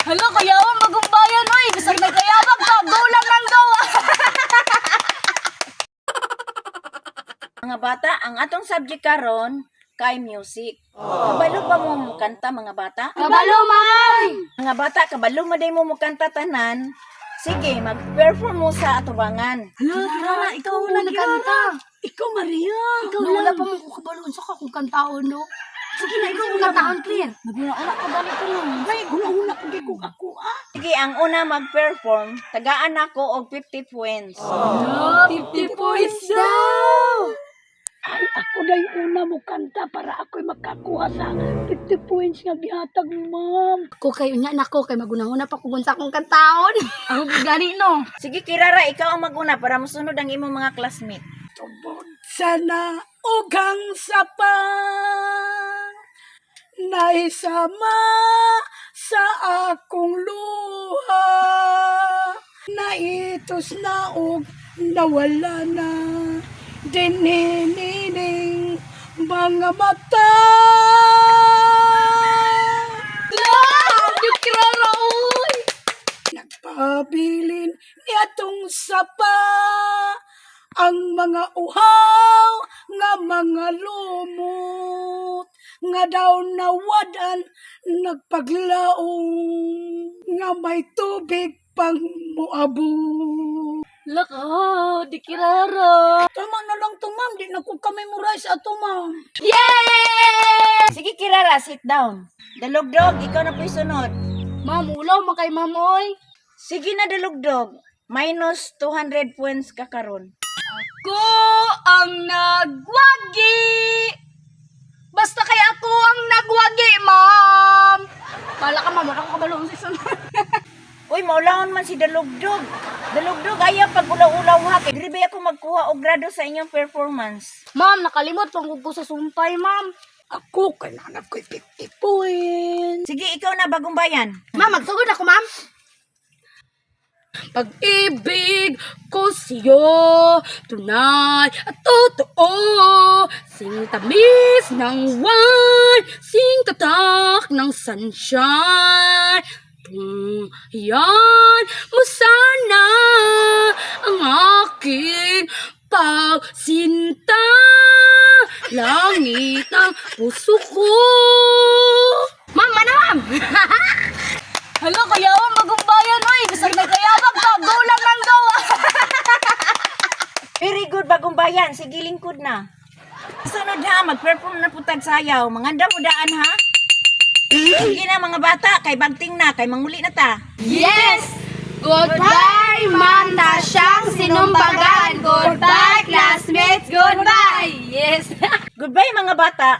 Hala, kayawan magumbayan, oy. Bisag nagkayabag ka, go lang ng go. Mga bata, ang atong subject karon kay music. Kabalo ba mo kanta mga bata? Kabalo, ma'am. Mga bata, kabalo mo day mo kanta tanan. Sige, mag-perform mo sa atubangan. Hala, Kirara, ikaw na nagkanta. Ikaw, Maria. Ikaw wala pa mo kukabalon sa kakong kantaon, no? Sige na, ikaw ang kantaon, clear. Naguna-una ka ba nito, no? Ay, guna-una ko di ko ako, ah. Sige, ang una mag-perform, tagaan ako og 50 points. 50 points daw. Ay, ako na yung una mo kanta para ako'y makakuha sa 50 points nga bihatag, ma'am. Ako kayo niya, nako, kay magunahuna pa kung sa akong kantaon. Ako gani, no? Sige, Kirara, ikaw ang mag-una para masunod ang imong mga classmate. Tubod sana ugang sapang naisama sa akong luha. Naitos na og nawala na dininining mga mata. Grabe, Kirara, oy. Nagpabilin niyatong sapa ang mga uhaw nga mga lumot nga daw nawadan nagpaglaong nga may tubig pang muabot. Laka, di Kirara. Tama na lang to, ma'am. Di na ko ka-memorize ato, ma'am. Yay! Sige, Kirara, sit down. Dalugdog, ikaw na po'y sunod. Ma'am, ulaw man kay ma'am, oy. Sige na, Dalugdog. Minus 200 points ka karon. Ako ang nagwagi. Basta kay ako ang nagwagi, ma'am. Pala ka, ma'am. Wala kang kabalong sa sunod. Uy, maulawon man si Dalugdog. Dalugdog, ayaw pag ulaw-ulaw ha. Kay Gribe ako magkuha og grado sa inyong performance. Ma'am, nakalimot pang ko sa sumpay, ma'am. Ako, kailangan ko'y 50 points. Sige, ikaw na, Bagong Bayan. Ma'am, magsugod ako, ma'am. Pag-ibig ko sa'yo, tunay at totoo. Sing tamis ng wine, sing tatak ng sunshine. Tunghayan mo sana ang aking pagsinta. Langit ang puso ko. Ma'am, ano, ma'am? Hala, kayawan magumbayan, oy. Bisag nagkayabag ka, go lang ng go. Very good, Bagong Bayan. Sige, lingkod na. Sunod ha, mag-perform na putag sayaw. Mga daan ha. Sige na mga bata, kay bagting na, kay manguli na ta. Yes! Goodbye, ma'am na siyang sinumbagan. Goodbye, classmates. Goodbye. Yes. Goodbye mga bata.